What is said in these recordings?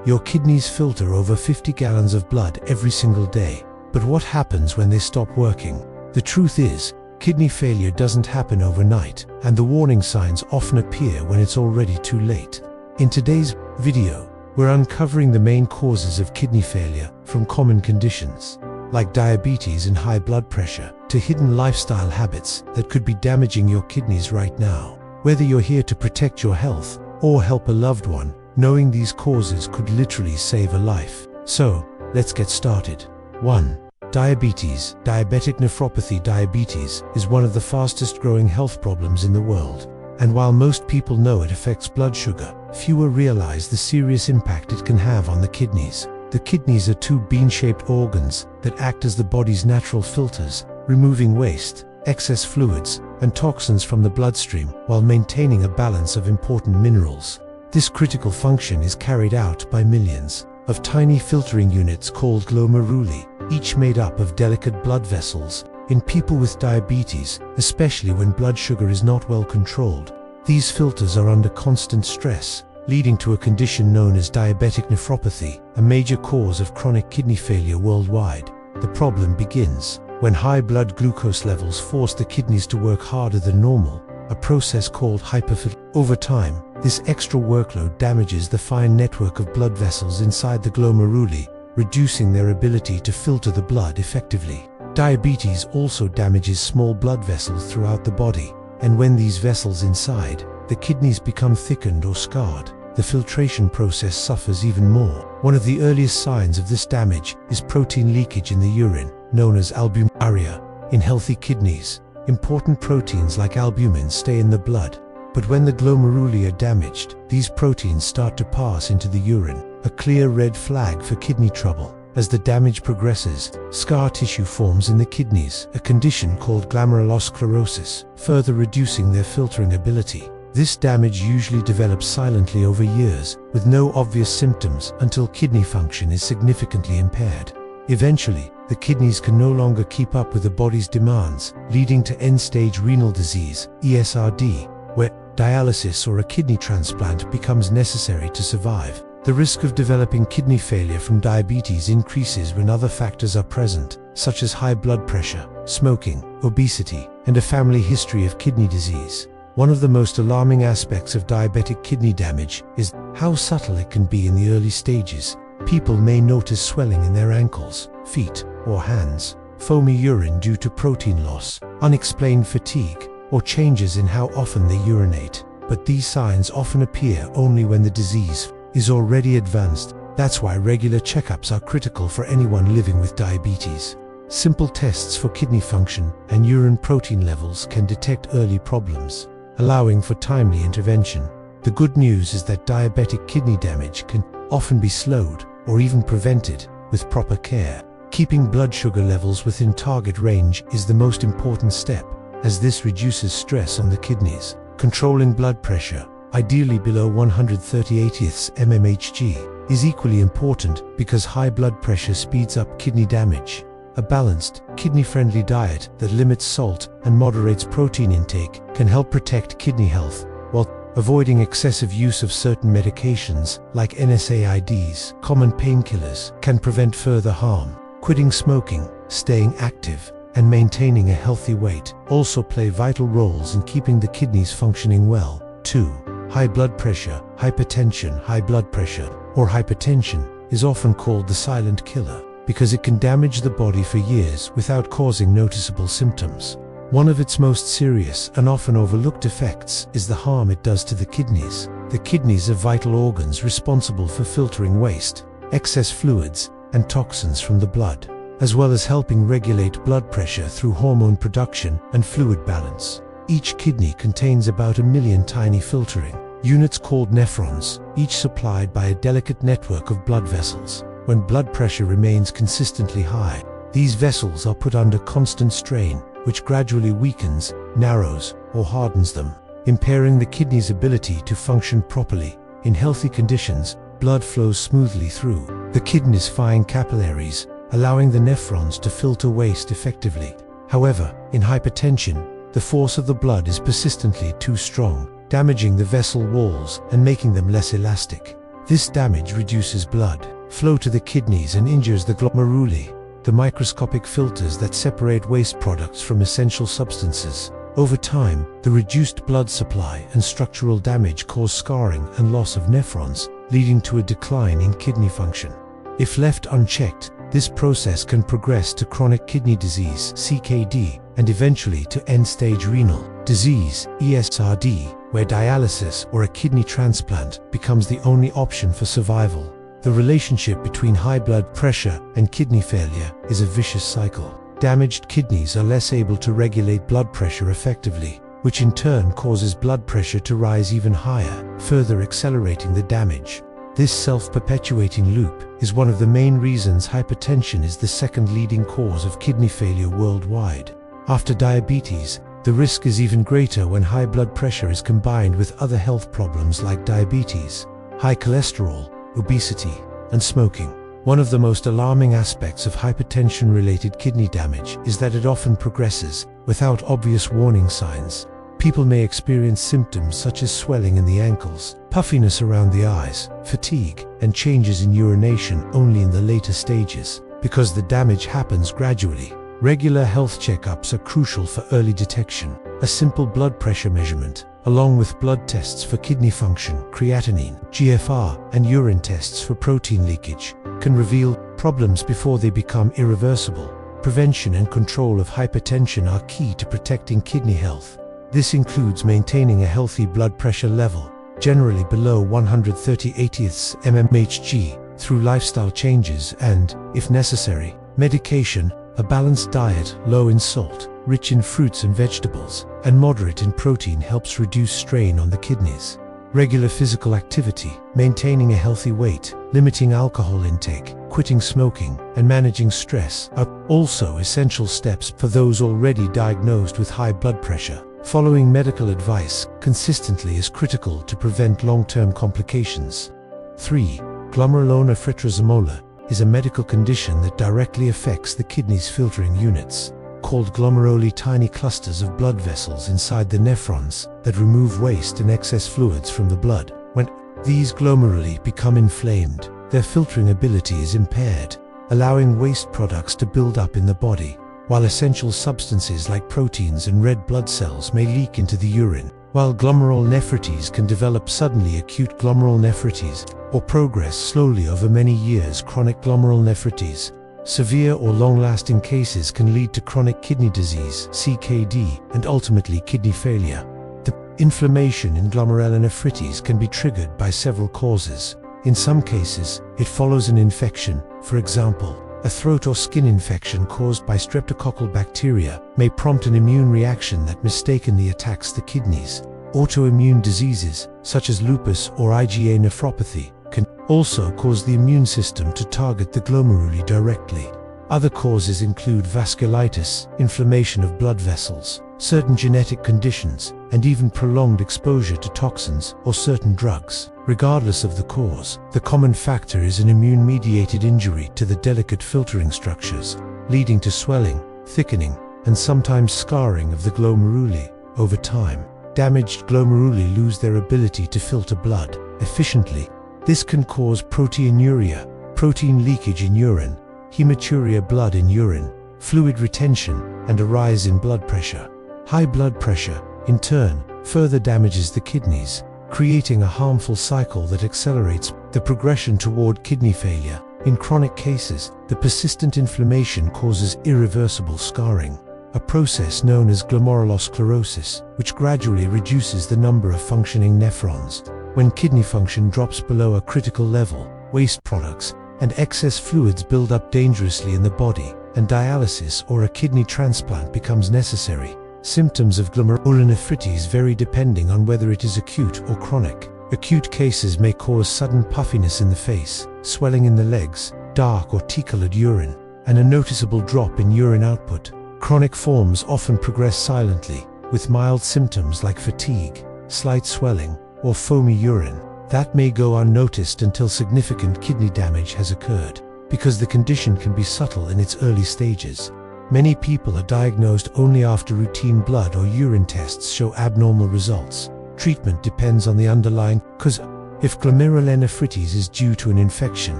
Your kidneys filter over 50 gallons of blood every single day. But what happens when they stop working? The truth is, kidney failure doesn't happen overnight, and the warning signs often appear when it's already too late. In today's video, we're uncovering the main causes of kidney failure, from common conditions like diabetes and high blood pressure to hidden lifestyle habits that could be damaging your kidneys right now. Whether you're here to protect your health or help a loved one, knowing these causes could literally save a life. So, let's get started. 1. Diabetes. Diabetic nephropathy. Diabetes is one of the fastest growing health problems in the world. And while most people know it affects blood sugar, fewer realize the serious impact it can have on the kidneys. The kidneys are two bean-shaped organs that act as the body's natural filters, removing waste, excess fluids, and toxins from the bloodstream while maintaining a balance of important minerals. This critical function is carried out by millions of tiny filtering units called glomeruli, each made up of delicate blood vessels. In people with diabetes, especially when blood sugar is not well controlled, these filters are under constant stress, leading to a condition known as diabetic nephropathy, a major cause of chronic kidney failure worldwide. The problem begins when high blood glucose levels force the kidneys to work harder than normal, a process called hyperfiltration. Over time, this extra workload damages the fine network of blood vessels inside the glomeruli, reducing their ability to filter the blood effectively. Diabetes also damages small blood vessels throughout the body, and when these vessels inside the kidneys become thickened or scarred, the filtration process suffers even more. One of the earliest signs of this damage is protein leakage in the urine, known as albuminuria. In healthy kidneys, important proteins like albumin stay in the blood, but when the glomeruli are damaged, these proteins start to pass into the urine, a clear red flag for kidney trouble. As the damage progresses, scar tissue forms in the kidneys, a condition called glomerulosclerosis, further reducing their filtering ability. This damage usually develops silently over years, with no obvious symptoms until kidney function is significantly impaired. Eventually, the kidneys can no longer keep up with the body's demands, leading to end-stage renal disease, ESRD, where dialysis or a kidney transplant becomes necessary to survive. The risk of developing kidney failure from diabetes increases when other factors are present, such as high blood pressure, smoking, obesity, and a family history of kidney disease. One of the most alarming aspects of diabetic kidney damage is how subtle it can be in the early stages. People may notice swelling in their ankles, feet, or hands, foamy urine due to protein loss, unexplained fatigue, or changes in how often they urinate. But these signs often appear only when the disease is already advanced. That's why regular checkups are critical for anyone living with diabetes. Simple tests for kidney function and urine protein levels can detect early problems, allowing for timely intervention. The good news is that diabetic kidney damage can often be slowed or even prevented with proper care. Keeping blood sugar levels within target range is the most important step, as this reduces stress on the kidneys. Controlling blood pressure, ideally below 138 mmHg, is equally important because high blood pressure speeds up kidney damage. A balanced, kidney-friendly diet that limits salt and moderates protein intake can help protect kidney health, while avoiding excessive use of certain medications like NSAIDs, common painkillers, can prevent further harm. Quitting smoking, staying active, and maintaining a healthy weight also play vital roles in keeping the kidneys functioning well. 2. High blood pressure. Hypertension. High blood pressure, or hypertension, is often called the silent killer, because it can damage the body for years without causing noticeable symptoms. One of its most serious and often overlooked effects is the harm it does to the kidneys. The kidneys are vital organs responsible for filtering waste, excess fluids, and toxins from the blood, as well as helping regulate blood pressure through hormone production and fluid balance. Each kidney contains about 1 million tiny filtering units called nephrons, each supplied by a delicate network of blood vessels. When blood pressure remains consistently high, these vessels are put under constant strain, which gradually weakens, narrows, or hardens them, impairing the kidney's ability to function properly. In healthy conditions, blood flows smoothly through the kidney's fine capillaries, allowing the nephrons to filter waste effectively. However, in hypertension, the force of the blood is persistently too strong, damaging the vessel walls and making them less elastic. This damage reduces blood flow to the kidneys and injures the glomeruli, the microscopic filters that separate waste products from essential substances. Over time, the reduced blood supply and structural damage cause scarring and loss of nephrons, leading to a decline in kidney function. If left unchecked, this process can progress to chronic kidney disease (CKD) and eventually to end-stage renal disease (ESRD), where dialysis or a kidney transplant becomes the only option for survival. The relationship between high blood pressure and kidney failure is a vicious cycle. Damaged kidneys are less able to regulate blood pressure effectively, which in turn causes blood pressure to rise even higher, further accelerating the damage. This self-perpetuating loop is one of the main reasons hypertension is the second leading cause of kidney failure worldwide. After diabetes, the risk is even greater when high blood pressure is combined with other health problems like diabetes, high cholesterol, obesity, and smoking. One of the most alarming aspects of hypertension-related kidney damage is that it often progresses without obvious warning signs. People may experience symptoms such as swelling in the ankles, puffiness around the eyes, fatigue, and changes in urination only in the later stages, because the damage happens gradually. Regular health checkups are crucial for early detection. A simple blood pressure measurement, along with blood tests for kidney function, creatinine, GFR, and urine tests for protein leakage, can reveal problems before they become irreversible. Prevention and control of hypertension are key to protecting kidney health. This includes maintaining a healthy blood pressure level, generally below 130/80ths mmHg, through lifestyle changes and, if necessary, medication. A balanced diet, low in salt, rich in fruits and vegetables, and moderate in protein helps reduce strain on the kidneys. Regular physical activity, maintaining a healthy weight, limiting alcohol intake, quitting smoking, and managing stress are also essential steps for those already diagnosed with high blood pressure. Following medical advice consistently is critical to prevent long-term complications. 3. Glomerulonephritisomolar is a medical condition that directly affects the kidney's filtering units, called glomeruli, tiny clusters of blood vessels inside the nephrons that remove waste and excess fluids from the blood. When these glomeruli become inflamed, their filtering ability is impaired, allowing waste products to build up in the body, while essential substances like proteins and red blood cells may leak into the urine. While glomerulonephritis can develop suddenly, acute glomerulonephritis, or progress slowly over many years, chronic glomerulonephritis, severe or long-lasting cases can lead to chronic kidney disease (CKD) and ultimately kidney failure. The inflammation in glomerulonephritis can be triggered by several causes. In some cases, it follows an infection. For example, a throat or skin infection caused by streptococcal bacteria may prompt an immune reaction that mistakenly attacks the kidneys. Autoimmune diseases, such as lupus or IgA nephropathy, can also cause the immune system to target the glomeruli directly. Other causes include vasculitis, inflammation of blood vessels, certain genetic conditions, and even prolonged exposure to toxins or certain drugs. Regardless of the cause, the common factor is an immune-mediated injury to the delicate filtering structures, leading to swelling, thickening, and sometimes scarring of the glomeruli. Over time, damaged glomeruli lose their ability to filter blood efficiently. This can cause proteinuria, protein leakage in urine, hematuria, blood in urine, fluid retention, and a rise in blood pressure. High blood pressure, in turn, further damages the kidneys, creating a harmful cycle that accelerates the progression toward kidney failure. In chronic cases, the persistent inflammation causes irreversible scarring, a process known as glomerulosclerosis, which gradually reduces the number of functioning nephrons. When kidney function drops below a critical level, waste products and excess fluids build up dangerously in the body, and dialysis or a kidney transplant becomes necessary. Symptoms of glomerulonephritis vary depending on whether it is acute or chronic. Acute cases may cause sudden puffiness in the face, swelling in the legs, dark or tea-colored urine, and a noticeable drop in urine output. Chronic forms often progress silently, with mild symptoms like fatigue, slight swelling, or foamy urine that may go unnoticed until significant kidney damage has occurred. Because the condition can be subtle in its early stages, many people are diagnosed only after routine blood or urine tests show abnormal results. Treatment depends on the underlying cause. If glomerulonephritis is due to an infection,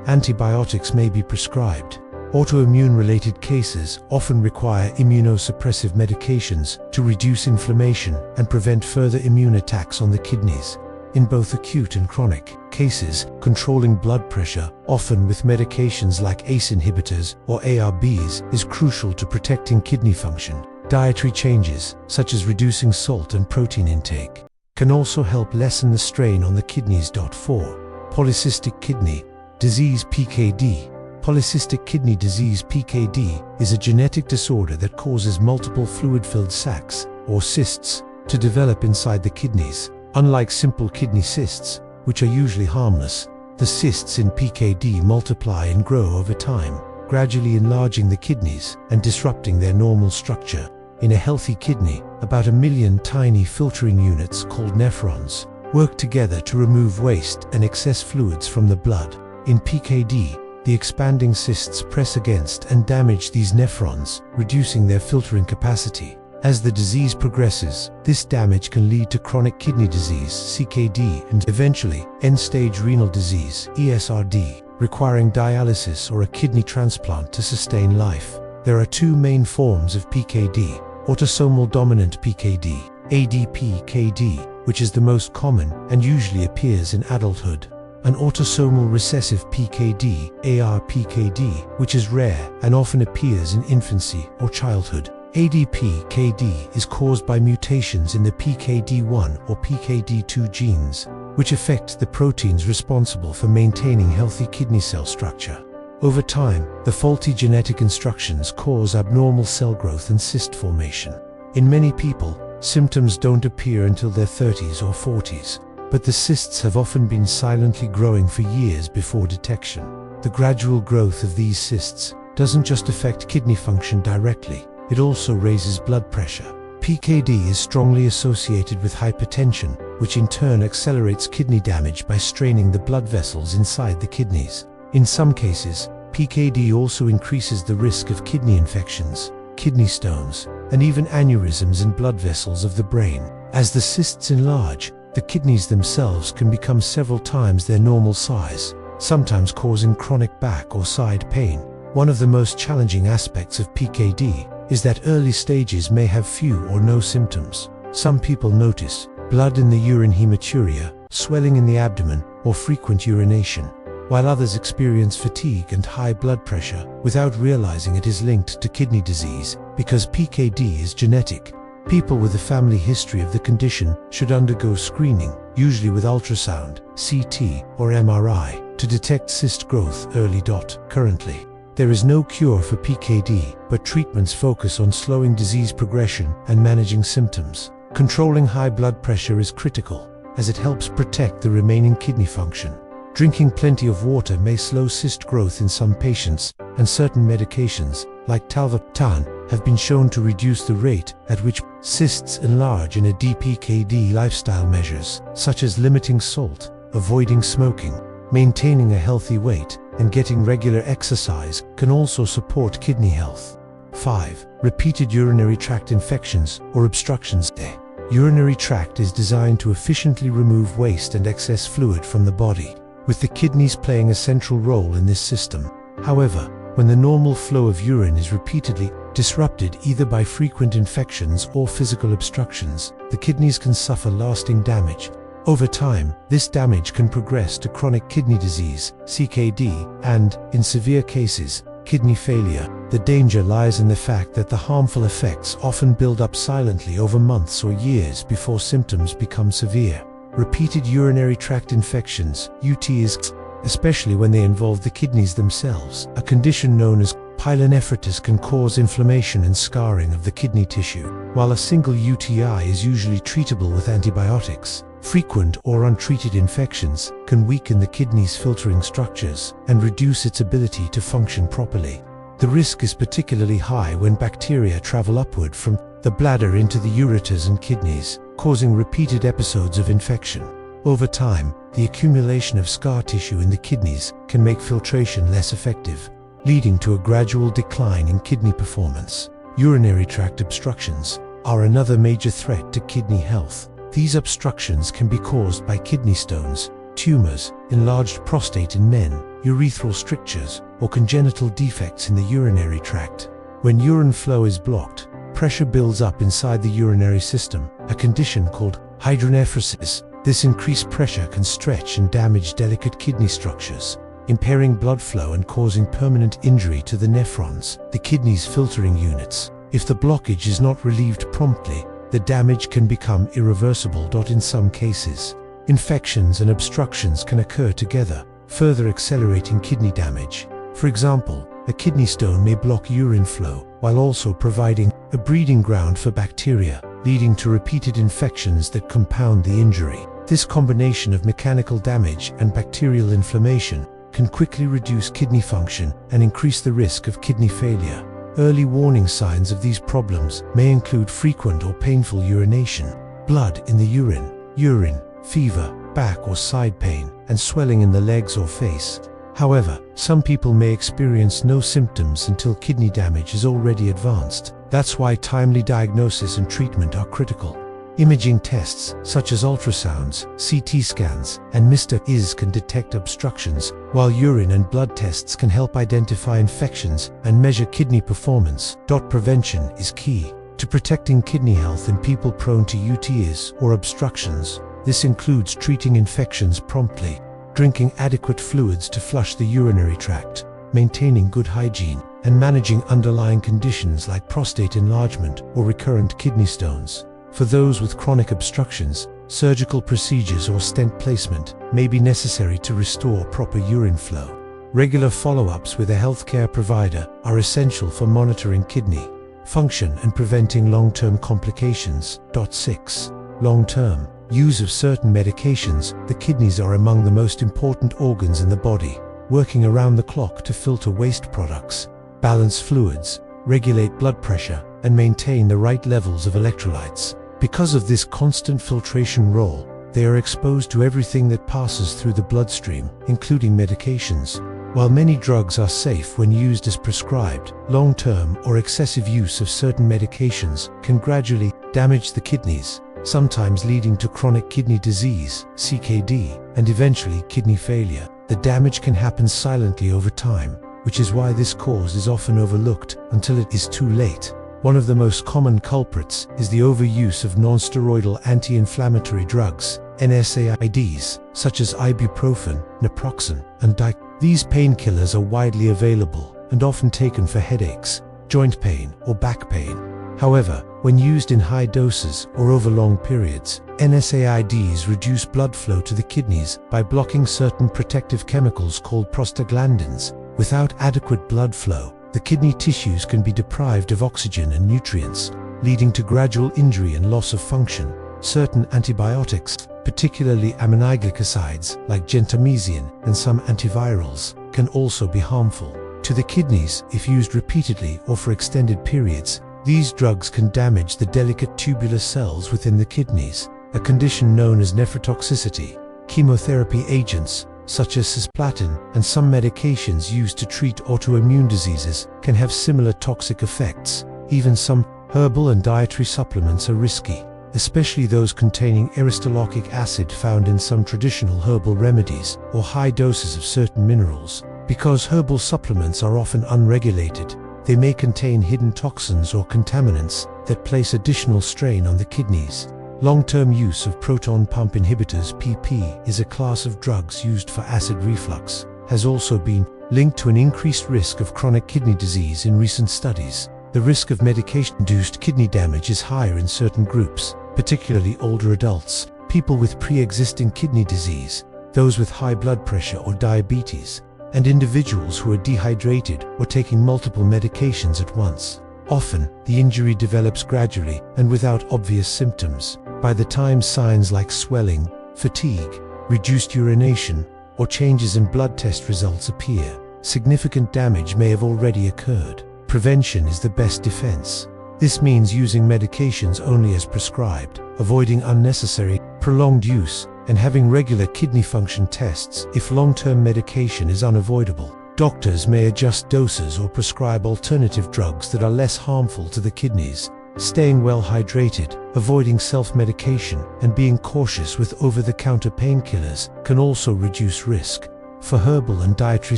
antibiotics may be prescribed. Autoimmune-related cases often require immunosuppressive medications to reduce inflammation and prevent further immune attacks on the kidneys. In both acute and chronic cases, controlling blood pressure, often with medications like ACE inhibitors or ARBs, is crucial to protecting kidney function. Dietary changes, such as reducing salt and protein intake, can also help lessen the strain on the kidneys. 4. Polycystic kidney disease (PKD). Polycystic kidney disease (PKD) is a genetic disorder that causes multiple fluid-filled sacs, or cysts, to develop inside the kidneys. Unlike simple kidney cysts, which are usually harmless, the cysts in PKD multiply and grow over time, gradually enlarging the kidneys and disrupting their normal structure. In a healthy kidney, about 1 million tiny filtering units called nephrons work together to remove waste and excess fluids from the blood. In PKD, the expanding cysts press against and damage these nephrons, reducing their filtering capacity. As the disease progresses, this damage can lead to chronic kidney disease (CKD) and eventually end-stage renal disease (ESRD), requiring dialysis or a kidney transplant to sustain life. There are two main forms of PKD: autosomal dominant PKD, ADPKD, which is the most common and usually appears in adulthood, and autosomal recessive PKD, ARPKD, which is rare and often appears in infancy or childhood. ADPKD is caused by mutations in the PKD1 or PKD2 genes, which affect the proteins responsible for maintaining healthy kidney cell structure. Over time, the faulty genetic instructions cause abnormal cell growth and cyst formation. In many people, symptoms don't appear until their 30s or 40s, but the cysts have often been silently growing for years before detection. The gradual growth of these cysts doesn't just affect kidney function directly, it also raises blood pressure. PKD is strongly associated with hypertension, which in turn accelerates kidney damage by straining the blood vessels inside the kidneys. In some cases, PKD also increases the risk of kidney infections, kidney stones, and even aneurysms in blood vessels of the brain. As the cysts enlarge, the kidneys themselves can become several times their normal size, sometimes causing chronic back or side pain. One of the most challenging aspects of PKD is that early stages may have few or no symptoms. Some people notice blood in the urine, hematuria, swelling in the abdomen, or frequent urination, while others experience fatigue and high blood pressure without realizing it is linked to kidney disease. Because PKD is genetic, people with a family history of the condition should undergo screening, usually with ultrasound, CT, or MRI, to detect cyst growth early. Currently, there is no cure for PKD, but treatments focus on slowing disease progression and managing symptoms. Controlling high blood pressure is critical, as it helps protect the remaining kidney function. Drinking plenty of water may slow cyst growth in some patients, and certain medications, like tolvaptan, have been shown to reduce the rate at which cysts enlarge in a DPKD. Lifestyle measures, such as limiting salt, avoiding smoking, maintaining a healthy weight, and getting regular exercise, can also support kidney health. 5. Repeated urinary tract infections or obstructions. The urinary tract is designed to efficiently remove waste and excess fluid from the body, with the kidneys playing a central role in this system. However, when the normal flow of urine is repeatedly disrupted either by frequent infections or physical obstructions, the kidneys can suffer lasting damage. Over time, this damage can progress to chronic kidney disease, CKD, and, in severe cases, kidney failure. The danger lies in the fact that the harmful effects often build up silently over months or years before symptoms become severe. Repeated urinary tract infections, UTIs, especially when they involve the kidneys themselves, a condition known as pyelonephritis, can cause inflammation and scarring of the kidney tissue. While a single UTI is usually treatable with antibiotics, frequent or untreated infections can weaken the kidney's filtering structures and reduce its ability to function properly. The risk is particularly high when bacteria travel upward from the bladder into the ureters and kidneys, causing repeated episodes of infection. Over time, the accumulation of scar tissue in the kidneys can make filtration less effective, leading to a gradual decline in kidney performance. Urinary tract obstructions are another major threat to kidney health. These obstructions can be caused by kidney stones, tumors, enlarged prostate in men, urethral strictures, or congenital defects in the urinary tract. When urine flow is blocked, pressure builds up inside the urinary system, a condition called hydronephrosis. This increased pressure can stretch and damage delicate kidney structures, impairing blood flow and causing permanent injury to the nephrons, the kidney's filtering units. If the blockage is not relieved promptly, the damage can become irreversible. In some cases, infections and obstructions can occur together, further accelerating kidney damage. For example, a kidney stone may block urine flow, while also providing a breeding ground for bacteria, leading to repeated infections that compound the injury. This combination of mechanical damage and bacterial inflammation can quickly reduce kidney function and increase the risk of kidney failure. Early warning signs of these problems may include frequent or painful urination, blood in the urine, fever, back or side pain, and swelling in the legs or face. However, some people may experience no symptoms until kidney damage is already advanced. That's why timely diagnosis and treatment are critical. Imaging tests, such as ultrasounds, CT scans, and Mr.IS can detect obstructions, while urine and blood tests can help identify infections and measure kidney performance. Prevention is key to protecting kidney health in people prone to UTIs or obstructions. This includes treating infections promptly, drinking adequate fluids to flush the urinary tract, maintaining good hygiene, and managing underlying conditions like prostate enlargement or recurrent kidney stones. For those with chronic obstructions, surgical procedures or stent placement may be necessary to restore proper urine flow. Regular follow-ups with a healthcare provider are essential for monitoring kidney function and preventing long-term complications. 6. Long-term use of certain medications. The kidneys are among the most important organs in the body, working around the clock to filter waste products, balance fluids, regulate blood pressure, and maintain the right levels of electrolytes. Because of this constant filtration role, they are exposed to everything that passes through the bloodstream, including medications. While many drugs are safe when used as prescribed, long-term or excessive use of certain medications can gradually damage the kidneys, sometimes leading to chronic kidney disease, CKD, and eventually kidney failure. The damage can happen silently over time, which is why this cause is often overlooked until it is too late. One of the most common culprits is the overuse of non-steroidal anti-inflammatory drugs, NSAIDs, such as ibuprofen, naproxen, and diclofenac. These painkillers are widely available and often taken for headaches, joint pain, or back pain. However, when used in high doses or over long periods, NSAIDs reduce blood flow to the kidneys by blocking certain protective chemicals called prostaglandins. Without adequate blood flow, the kidney tissues can be deprived of oxygen and nutrients, leading to gradual injury and loss of function. Certain antibiotics, particularly aminoglycosides like gentamicin and some antivirals, can also be harmful to the kidneys if used repeatedly or for extended periods. These drugs can damage the delicate tubular cells within the kidneys, a condition known as nephrotoxicity. Chemotherapy agents, such as cisplatin and some medications used to treat autoimmune diseases, can have similar toxic effects. Even some herbal and dietary supplements are risky, especially those containing aristolochic acid found in some traditional herbal remedies, or high doses of certain minerals. Because herbal supplements are often unregulated, they may contain hidden toxins or contaminants that place additional strain on the kidneys. Long-term use of proton pump inhibitors (PP) is a class of drugs used for acid reflux, has also been linked to an increased risk of chronic kidney disease in recent studies. The risk of medication-induced kidney damage is higher in certain groups, particularly older adults, people with pre-existing kidney disease, those with high blood pressure or diabetes, and individuals who are dehydrated or taking multiple medications at once. Often, the injury develops gradually and without obvious symptoms. By the time signs like swelling, fatigue, reduced urination, or changes in blood test results appear, significant damage may have already occurred. Prevention is the best defense. This means using medications only as prescribed, avoiding unnecessary, prolonged use, and having regular kidney function tests. If long-term medication is unavoidable, doctors may adjust doses or prescribe alternative drugs that are less harmful to the kidneys. Staying well hydrated, avoiding self-medication, and being cautious with over-the-counter painkillers can also reduce risk. For herbal and dietary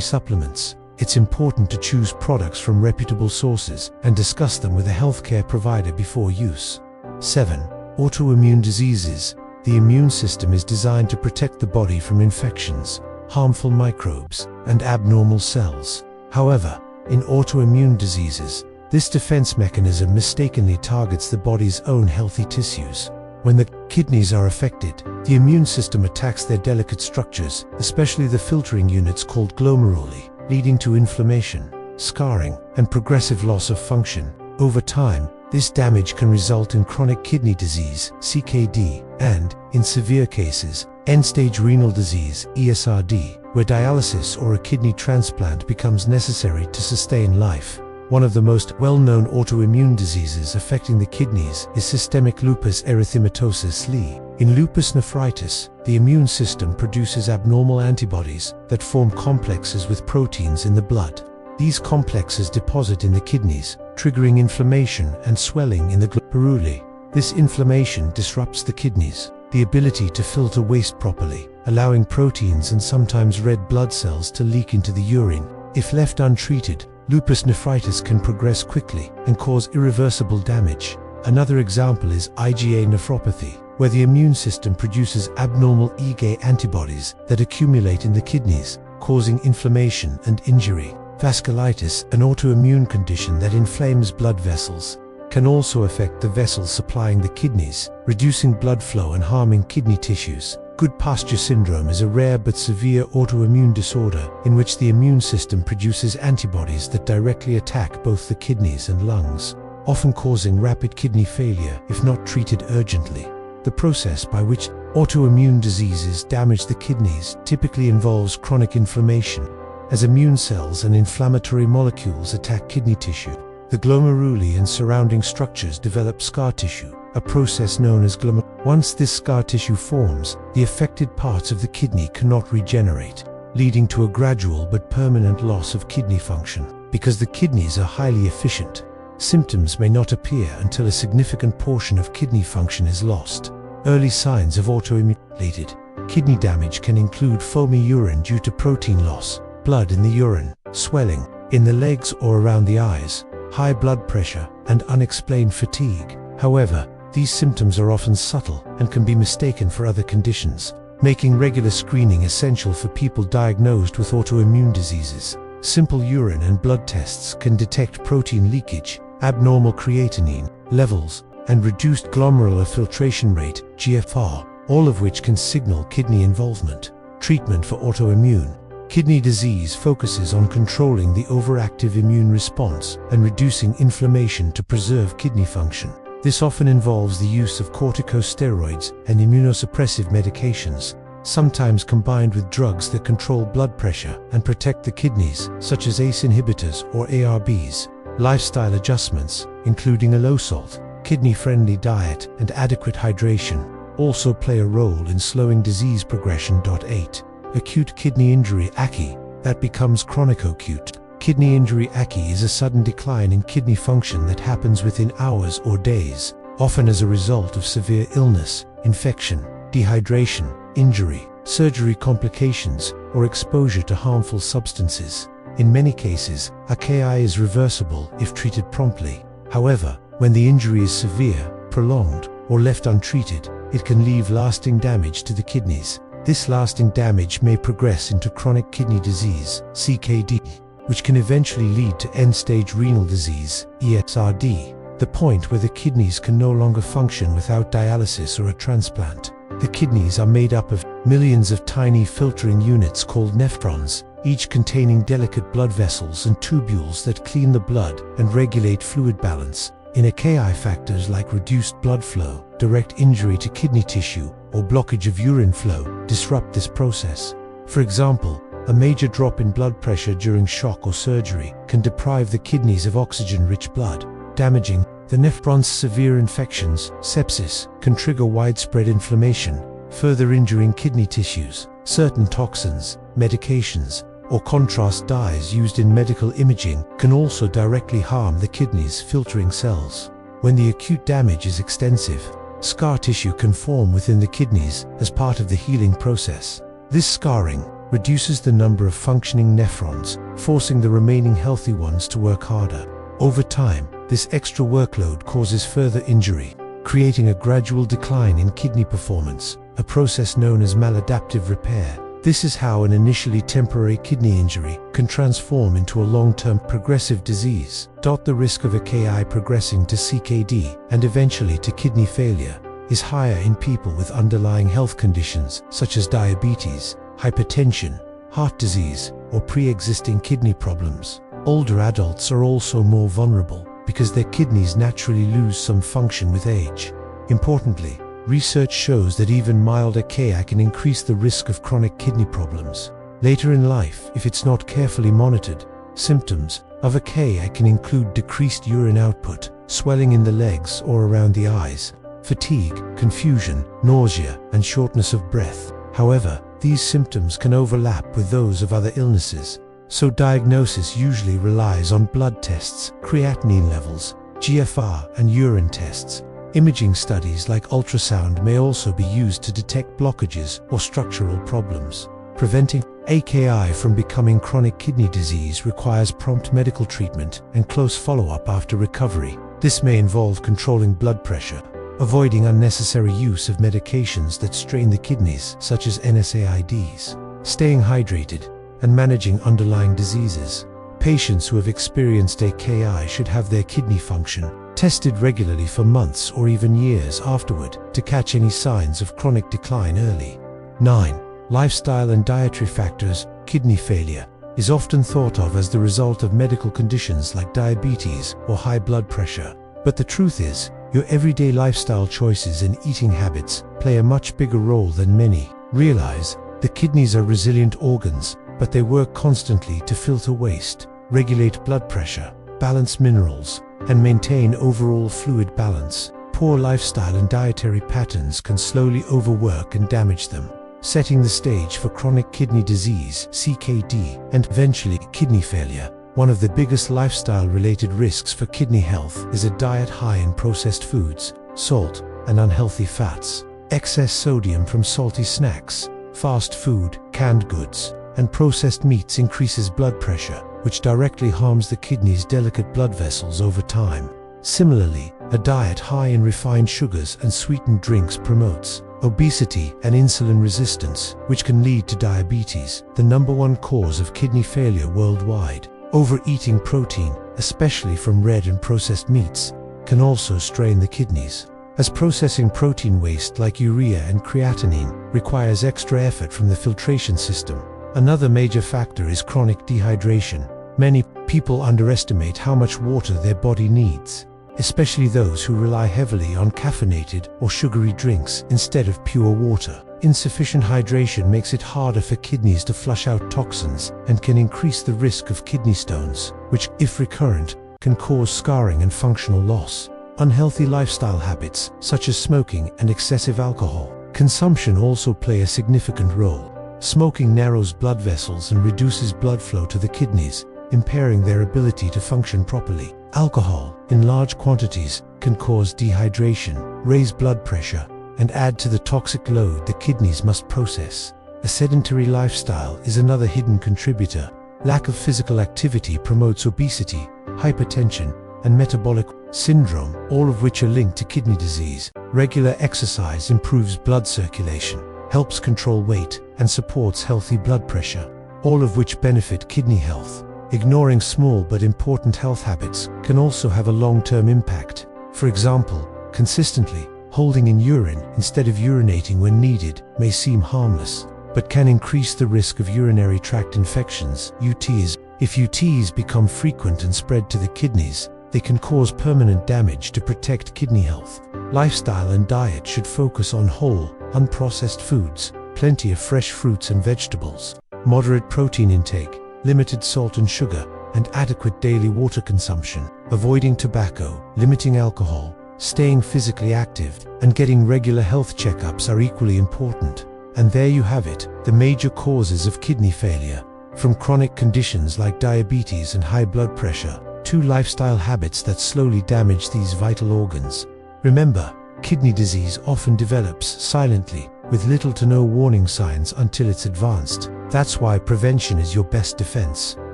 supplements, it's important to choose products from reputable sources and discuss them with a healthcare provider before use. 7. Autoimmune diseases. The immune system is designed to protect the body from infections, harmful microbes, and abnormal cells. However, in autoimmune diseases, this defense mechanism mistakenly targets the body's own healthy tissues. When the kidneys are affected, the immune system attacks their delicate structures, especially the filtering units called glomeruli, leading to inflammation, scarring, and progressive loss of function. Over time, this damage can result in chronic kidney disease, CKD, and, in severe cases, end-stage renal disease, ESRD, where dialysis or a kidney transplant becomes necessary to sustain life. One of the most well-known autoimmune diseases affecting the kidneys is systemic lupus erythematosus (SLE). In lupus nephritis, the immune system produces abnormal antibodies that form complexes with proteins in the blood. These complexes deposit in the kidneys, triggering inflammation and swelling in the glomeruli. This inflammation disrupts the kidneys, the ability to filter waste properly, allowing proteins and sometimes red blood cells to leak into the urine. If left untreated, lupus nephritis can progress quickly and cause irreversible damage. Another example is IgA nephropathy, where the immune system produces abnormal IgA antibodies that accumulate in the kidneys, causing inflammation and injury. Vasculitis, an autoimmune condition that inflames blood vessels, can also affect the vessels supplying the kidneys, reducing blood flow and harming kidney tissues. Goodpasture syndrome is a rare but severe autoimmune disorder in which the immune system produces antibodies that directly attack both the kidneys and lungs, often causing rapid kidney failure if not treated urgently. The process by which autoimmune diseases damage the kidneys typically involves chronic inflammation, as immune cells and inflammatory molecules attack kidney tissue. The glomeruli and surrounding structures develop scar tissue, a process known as glomerulation. Once this scar tissue forms, the affected parts of the kidney cannot regenerate, leading to a gradual but permanent loss of kidney function. Because the kidneys are highly efficient, symptoms may not appear until a significant portion of kidney function is lost. Early signs of autoimmune-related kidney damage can include foamy urine due to protein loss, blood in the urine, swelling in the legs or around the eyes, high blood pressure, and unexplained fatigue. However, these symptoms are often subtle and can be mistaken for other conditions, making regular screening essential for people diagnosed with autoimmune diseases. Simple urine and blood tests can detect protein leakage, abnormal creatinine levels, and reduced glomerular filtration rate, GFR, all of which can signal kidney involvement. Treatment for autoimmune kidney disease focuses on controlling the overactive immune response and reducing inflammation to preserve kidney function. This often involves the use of corticosteroids and immunosuppressive medications, sometimes combined with drugs that control blood pressure and protect the kidneys, such as ACE inhibitors or ARBs. Lifestyle adjustments, including a low-salt, kidney-friendly diet and adequate hydration, also play a role in slowing disease progression. 8. Acute kidney injury (AKI) that becomes chronic-acute. Kidney injury (AKI) is a sudden decline in kidney function that happens within hours or days, often as a result of severe illness, infection, dehydration, injury, surgery complications, or exposure to harmful substances. In many cases, AKI is reversible if treated promptly. However, when the injury is severe, prolonged, or left untreated, it can leave lasting damage to the kidneys. This lasting damage may progress into chronic kidney disease, CKD, which can eventually lead to end-stage renal disease, ESRD, the point where the kidneys can no longer function without dialysis or a transplant. The kidneys are made up of millions of tiny filtering units called nephrons, each containing delicate blood vessels and tubules that clean the blood and regulate fluid balance. In AKI, factors like reduced blood flow, direct injury to kidney tissue, or blockage of urine flow disrupt this process. For example, a major drop in blood pressure during shock or surgery can deprive the kidneys of oxygen-rich blood, damaging the nephrons. Severe infections, sepsis, can trigger widespread inflammation, further injuring kidney tissues. Certain toxins, medications, or contrast dyes used in medical imaging can also directly harm the kidney's filtering cells. When the acute damage is extensive, scar tissue can form within the kidneys as part of the healing process. This scarring reduces the number of functioning nephrons, forcing the remaining healthy ones to work harder. Over time, this extra workload causes further injury, creating a gradual decline in kidney performance, a process known as maladaptive repair. This is how an initially temporary kidney injury can transform into a long-term progressive disease. The risk of AKI progressing to CKD and eventually to kidney failure is higher in people with underlying health conditions such as diabetes, hypertension, heart disease, or pre-existing kidney problems. Older adults are also more vulnerable because their kidneys naturally lose some function with age. Importantly, research shows that even mild AKI can increase the risk of chronic kidney problems. Later in life, if it's not carefully monitored, symptoms of AKI can include decreased urine output, swelling in the legs or around the eyes, fatigue, confusion, nausea, and shortness of breath. However, these symptoms can overlap with those of other illnesses, so diagnosis usually relies on blood tests, creatinine levels, GFR, and urine tests. Imaging studies like ultrasound may also be used to detect blockages or structural problems. Preventing AKI from becoming chronic kidney disease requires prompt medical treatment and close follow-up after recovery. This may involve controlling blood pressure, avoiding unnecessary use of medications that strain the kidneys, such as NSAIDs, staying hydrated, and managing underlying diseases. Patients who have experienced AKI should have their kidney function tested regularly for months or even years afterward to catch any signs of chronic decline early. 9. Lifestyle and dietary factors. Kidney failure is often thought of as the result of medical conditions like diabetes or high blood pressure. But the truth is, your everyday lifestyle choices and eating habits play a much bigger role than many realize. The kidneys are resilient organs, but they work constantly to filter waste, regulate blood pressure, balance minerals, and maintain overall fluid balance. Poor lifestyle and dietary patterns can slowly overwork and damage them, setting the stage for chronic kidney disease, CKD, and eventually kidney failure. One of the biggest lifestyle-related risks for kidney health is a diet high in processed foods, salt, and unhealthy fats. Excess sodium from salty snacks, fast food, canned goods, and processed meats increases blood pressure, which directly harms the kidney's delicate blood vessels over time. Similarly, a diet high in refined sugars and sweetened drinks promotes obesity and insulin resistance, which can lead to diabetes, the #1 cause of kidney failure worldwide. Overeating protein, especially from red and processed meats, can also strain the kidneys, as processing protein waste like urea and creatinine requires extra effort from the filtration system. Another major factor is chronic dehydration. Many people underestimate how much water their body needs, especially those who rely heavily on caffeinated or sugary drinks instead of pure water. Insufficient hydration makes it harder for kidneys to flush out toxins and can increase the risk of kidney stones, which, if recurrent, can cause scarring and functional loss. Unhealthy lifestyle habits, such as smoking and excessive alcohol consumption, also play a significant role. Smoking narrows blood vessels and reduces blood flow to the kidneys, impairing their ability to function properly. Alcohol, in large quantities, can cause dehydration, raise blood pressure, and add to the toxic load the kidneys must process. A sedentary lifestyle is another hidden contributor. Lack of physical activity promotes obesity, hypertension, and metabolic syndrome, all of which are linked to kidney disease. Regular exercise improves blood circulation, helps control weight, and supports healthy blood pressure, all of which benefit kidney health. Ignoring small but important health habits can also have a long-term impact. For example, consistently holding in urine instead of urinating when needed may seem harmless, but can increase the risk of urinary tract infections, UTIs. If UTIs become frequent and spread to the kidneys, they can cause permanent damage. To protect kidney health, lifestyle and diet should focus on whole, unprocessed foods, plenty of fresh fruits and vegetables, moderate protein intake, limited salt and sugar, and adequate daily water consumption. Avoiding tobacco, limiting alcohol, staying physically active, and getting regular health checkups are equally important. And there you have it, the major causes of kidney failure, from chronic conditions like diabetes and high blood pressure, 2 lifestyle habits that slowly damage these vital organs. Remember, kidney disease often develops silently, with little to no warning signs until it's advanced. That's why prevention is your best defense.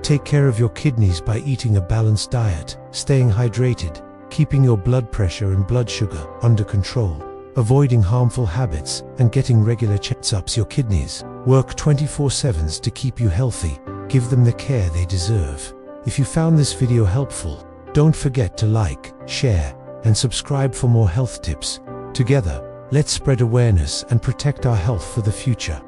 Take care of your kidneys by eating a balanced diet, staying hydrated, keeping your blood pressure and blood sugar under control, avoiding harmful habits, and getting regular checkups. Your kidneys work 24/7 to keep you healthy. Give them the care they deserve. If you found this video helpful, don't forget to like, share, and subscribe for more health tips. Together, let's spread awareness and protect our health for the future.